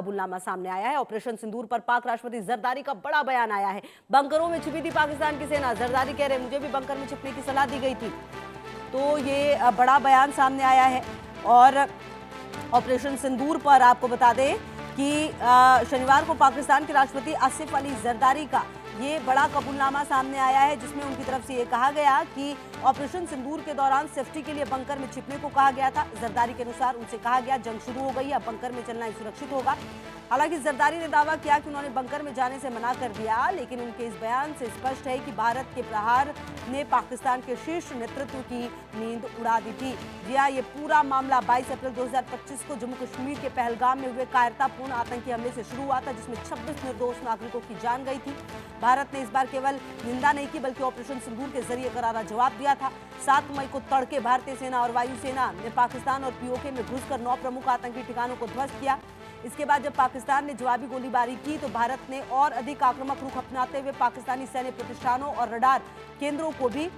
कबूलनामा सामने आया है। ऑपरेशन सिंदूर पर पाक राष्ट्रपति जरदारी का बड़ा बयान आया है। बंकरों में छिपी थी पाकिस्तान की सेना। जरदारी कह रहे मुझे भी बंकर में छिपने की सलाह दी गई थी। तो ये बड़ा बयान सामने आया है। और ऑपरेशन सिंदूर पर आपको बता दें कि शनिवार को पाकिस्तान के राष्ट्रपति आसिफ अली जरदारी का ये बड़ा कबूलनामा सामने आया है, जिसमें उनकी तरफ से ये कहा गया कि ऑपरेशन सिंदूर के दौरान सेफ्टी के लिए बंकर में छिपने को कहा गया था। जरदारी के अनुसार उनसे कहा गया जंग शुरू हो गई, अब बंकर में चलना ही सुरक्षित होगा। हालांकि जरदारी ने दावा किया कि उन्होंने बंकर में जाने से मना कर दिया, लेकिन उनके इस बयान से स्पष्ट है कि भारत के प्रहार ने पाकिस्तान के शीर्ष नेतृत्व की नींद उड़ा दी थी। जी हाँ, ये पूरा मामला 22 अप्रैल 2025 को जम्मू कश्मीर के पहलगाम में हुए कायरतापूर्ण आतंकी हमले से शुरू हुआ था, जिसमें 26 निर्दोष नागरिकों की जान गई थी। भारत ने इस बार केवल निंदा नहीं की, बल्कि ऑपरेशन सिंदूर के जरिए करारा जवाब दिया था। 7 मई को तड़के भारतीय सेना और वायुसेना ने पाकिस्तान और पीओके में घुसकर 9 प्रमुख आतंकी ठिकानों को ध्वस्त किया। इसके बाद जब पाकिस्तान ने जवाबी गोलीबारी की तो भारत ने और अधिक आक्रामक रुख अपनाते हुए पाकिस्तानी सैन्य प्रतिष्ठानों और रडार केंद्रों को भी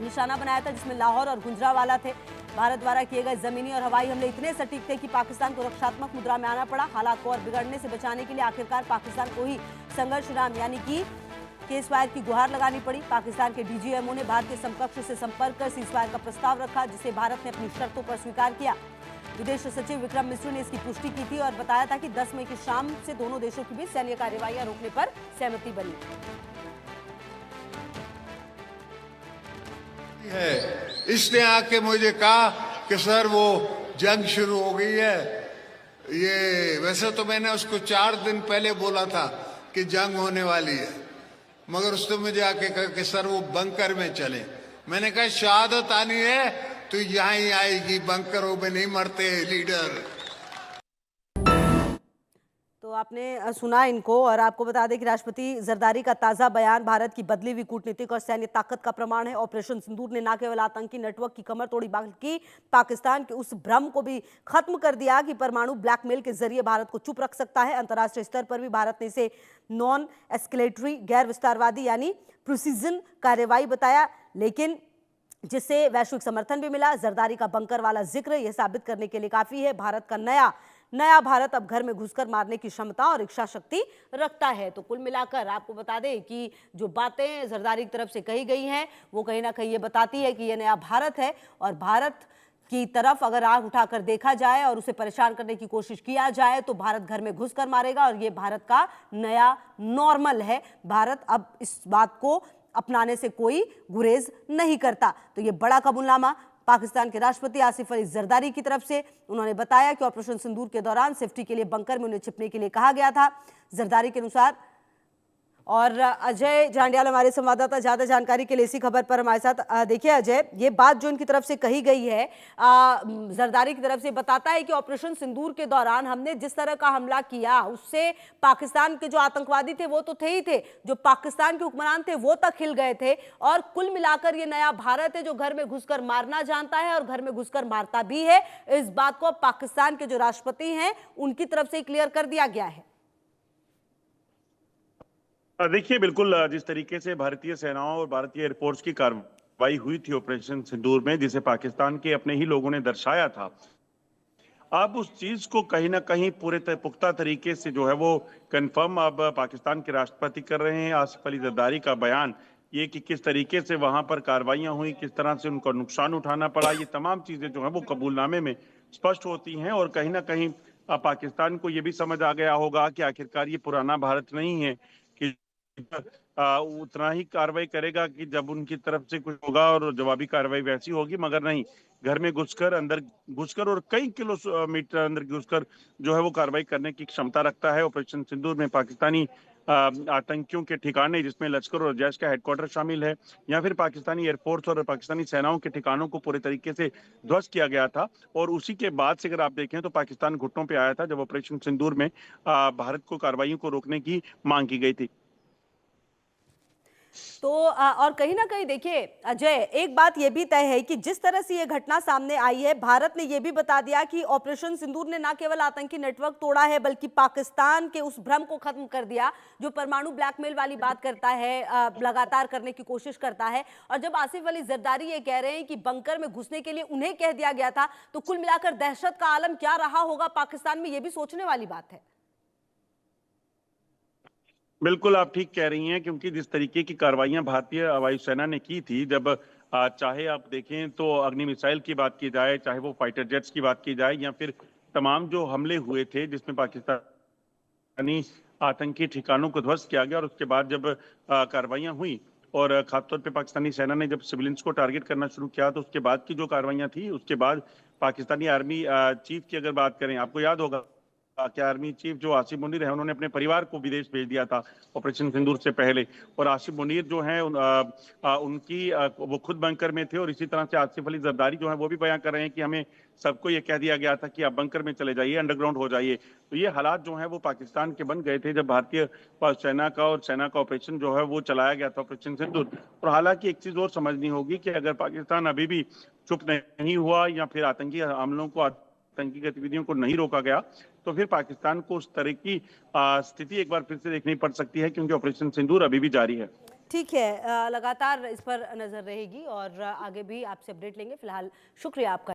निशाना बनाया था, जिसमें लाहौर और गुजरांवाला थे। भारत द्वारा किए गए जमीनी और हवाई हमले इतने सटीक थे कि पाकिस्तान को रक्षात्मक मुद्रा में आना पड़ा। हालात को और बिगड़ने से बचाने के लिए आखिरकार पाकिस्तान को ही संघर्ष विराम यानी कि केसफायर की गुहार लगानी पड़ी। पाकिस्तान के डीजीएमओ ने भारतीय समकक्ष से संपर्क कर सीजफायर का प्रस्ताव रखा, जिसे भारत ने अपनी शर्तों पर स्वीकार किया। विदेश सचिव विक्रम मिश्री ने इसकी पुष्टि की थी और बताया था कि 10 मई की शाम से दोनों देशों के बीच सैन्य कार्यवाहियां रोकने पर सहमति बनी है। इसने आके मुझे कहा कि सर वो जंग शुरू हो गई है। ये वैसे तो मैंने उसको 4 दिन पहले बोला था कि जंग होने वाली है, मगर उसने मुझे आके कहा कि सर वो बंकर में चले। मैंने कहा शहादत आनी है तो यहाँ ही आएगी, बंकरों में नहीं मरते लीडर। तो आपने सुना इनको। और आपको बता दें कि राष्ट्रपति जरदारी का ताजा बयान भारत की बदली हुई कूटनीतिक और सैन्य ताकत का प्रमाण है। ऑपरेशन सिंदूर ने न केवल आतंकी नेटवर्क की कमर तोड़ी, बल्कि पाकिस्तान के उस भ्रम को भी खत्म कर दिया कि परमाणु ब्लैकमेल के जरिए भारत को चुप रख सकता है। अंतर्राष्ट्रीय स्तर पर भी भारत ने इसे नॉन एस्केलेटरी, गैर विस्तारवादी यानी प्रिसीजन कार्रवाई बताया, लेकिन जिससे वैश्विक समर्थन भी मिला। जरदारी का बंकर वाला जिक्र यह साबित करने के लिए काफी है भारत का नया भारत अब घर में घुसकर मारने की क्षमता और इच्छा शक्ति रखता है। तो कुल मिलाकर आपको बता दें कि जो बातें जरदारी की तरफ से कही गई हैं वो कहीं ना कहीं ये बताती है कि यह नया भारत है, और भारत की तरफ अगर आंख उठाकर देखा जाए और उसे परेशान करने की कोशिश किया जाए तो भारत घर में घुसकर मारेगा, और ये भारत का नया नॉर्मल है। भारत अब इस बात को अपनाने से कोई गुरेज नहीं करता। तो ये बड़ा कबूलनामा पाकिस्तान के राष्ट्रपति आसिफ अली जरदारी की तरफ से। उन्होंने बताया कि ऑपरेशन सिंदूर के दौरान सेफ्टी के लिए बंकर में उन्हें छिपने के लिए कहा गया था, जरदारी के अनुसार। और अजय जांडियाल हमारे संवाददाता ज्यादा जानकारी के लिए इसी खबर पर हमारे साथ। देखिए अजय, ये बात जो इनकी तरफ से कही गई है जरदारी की तरफ से, बताता है कि ऑपरेशन सिंदूर के दौरान हमने जिस तरह का हमला किया उससे पाकिस्तान के जो आतंकवादी थे वो तो थे ही थे, जो पाकिस्तान के हुक्मरान थे वो तक हिल गए थे। और कुल मिलाकर ये नया भारत है जो घर में घुसकर मारना जानता है और घर में घुसकर मारता भी है। इस बात को पाकिस्तान के जो राष्ट्रपति हैं उनकी तरफ से क्लियर कर दिया गया है। देखिए, बिल्कुल जिस तरीके से भारतीय सेनाओं और भारतीय एयरफोर्स की कार्रवाई हुई थी ऑपरेशन सिंदूर में, जिसे पाकिस्तान के अपने ही लोगों ने दर्शाया था, अब उस चीज को कहीं ना कहीं पूरे पुख्ता तरीके से जो है वो कंफर्म अब पाकिस्तान के राष्ट्रपति कर रहे हैं। आसिफ अली जरदारी का बयान ये कि किस तरीके से वहां पर कार्रवाइयां हुई, किस तरह से उनको नुकसान उठाना पड़ा, ये तमाम चीजें जो है वो कबूलनामे में स्पष्ट होती हैं। और कहीं ना कहीं पाकिस्तान को ये भी समझ आ गया होगा कि आखिरकार ये पुराना भारत नहीं है कि उतना ही कार्रवाई करेगा कि जब उनकी तरफ से कुछ होगा और जवाबी कार्रवाई वैसी होगी, मगर नहीं, घर में घुसकर, अंदर घुसकर और कई किलोमीटर अंदर घुसकर जो है वो कार्रवाई करने की क्षमता रखता है। ऑपरेशन सिंदूर में पाकिस्तानी आतंकियों के ठिकाने, जिसमें लश्कर और जैश का हेडक्वार्टर शामिल है, या फिर पाकिस्तानी एयरफोर्स और पाकिस्तानी सेनाओं के ठिकानों को पूरे तरीके से ध्वस्त किया गया था। और उसी के बाद से अगर आप देखें तो पाकिस्तान घुटनों पे आया था जब ऑपरेशन सिंदूर में भारत को कार्रवाइयों को रोकने की मांग की गई थी। तो और कहीं ना कहीं देखिए अजय, एक बात यह भी तय है कि जिस तरह से यह घटना सामने आई है, भारत ने यह भी बता दिया कि ऑपरेशन सिंदूर ने न केवल आतंकी नेटवर्क तोड़ा है बल्कि पाकिस्तान के उस भ्रम को खत्म कर दिया जो परमाणु ब्लैकमेल वाली बात करता है, लगातार करने की कोशिश करता है। और जब आसिफ अली जरदारी ये कह रहे हैं कि बंकर में घुसने के लिए उन्हें कह दिया गया था, तो कुल मिलाकर दहशत का आलम क्या रहा होगा पाकिस्तान में, यह भी सोचने वाली बात है। बिल्कुल आप ठीक कह रही हैं, क्योंकि जिस तरीके की कार्रवाइयां भारतीय वायुसेना ने की थी, जब चाहे आप देखें तो अग्नि मिसाइल की बात की जाए, चाहे वो फाइटर जेट्स की बात की जाए, या फिर तमाम जो हमले हुए थे जिसमें पाकिस्तानी आतंकी ठिकानों को ध्वस्त किया गया, और उसके बाद जब कार्रवाइयां हुई और खासतौर पे पाकिस्तानी सेना ने जब सिविलियंस को टारगेट करना शुरू किया, तो उसके बाद की जो कार्रवाइयां थी, उसके बाद पाकिस्तानी आर्मी चीफ की अगर बात करें, आपको याद होगा कि आर्मी चीफ जो आसिफ मुनीर है, उन्होंने अपने परिवार को विदेश भेज दिया था ऑपरेशन सिंदूर से पहले। और आसिफ मुनीर जो है वो खुद बंकर में थे, और इसी तरह से आसिफ अली जरदारी जो है वो भी बयान कर रहे हैं कि हमें सबको ये कह दिया गया था कि आप बंकर में चले जाइए, अंडरग्राउंड हो जाइए। तो ये हालात जो है वो पाकिस्तान के बन गए थे जब भारतीय सेना का और सेना का ऑपरेशन जो है वो चलाया गया था, ऑपरेशन सिंदूर। और हालांकि एक चीज और समझनी होगी कि अगर पाकिस्तान अभी भी चुप नहीं हुआ, या फिर आतंकी हमलों को, आतंकी गतिविधियों को नहीं रोका गया, तो फिर पाकिस्तान को उस तरह की स्थिति एक बार फिर से देखनी पड़ सकती है, क्योंकि ऑपरेशन सिंदूर अभी भी जारी है। ठीक है, लगातार इस पर नजर रहेगी और आगे भी आपसे अपडेट लेंगे। फिलहाल शुक्रिया आपका।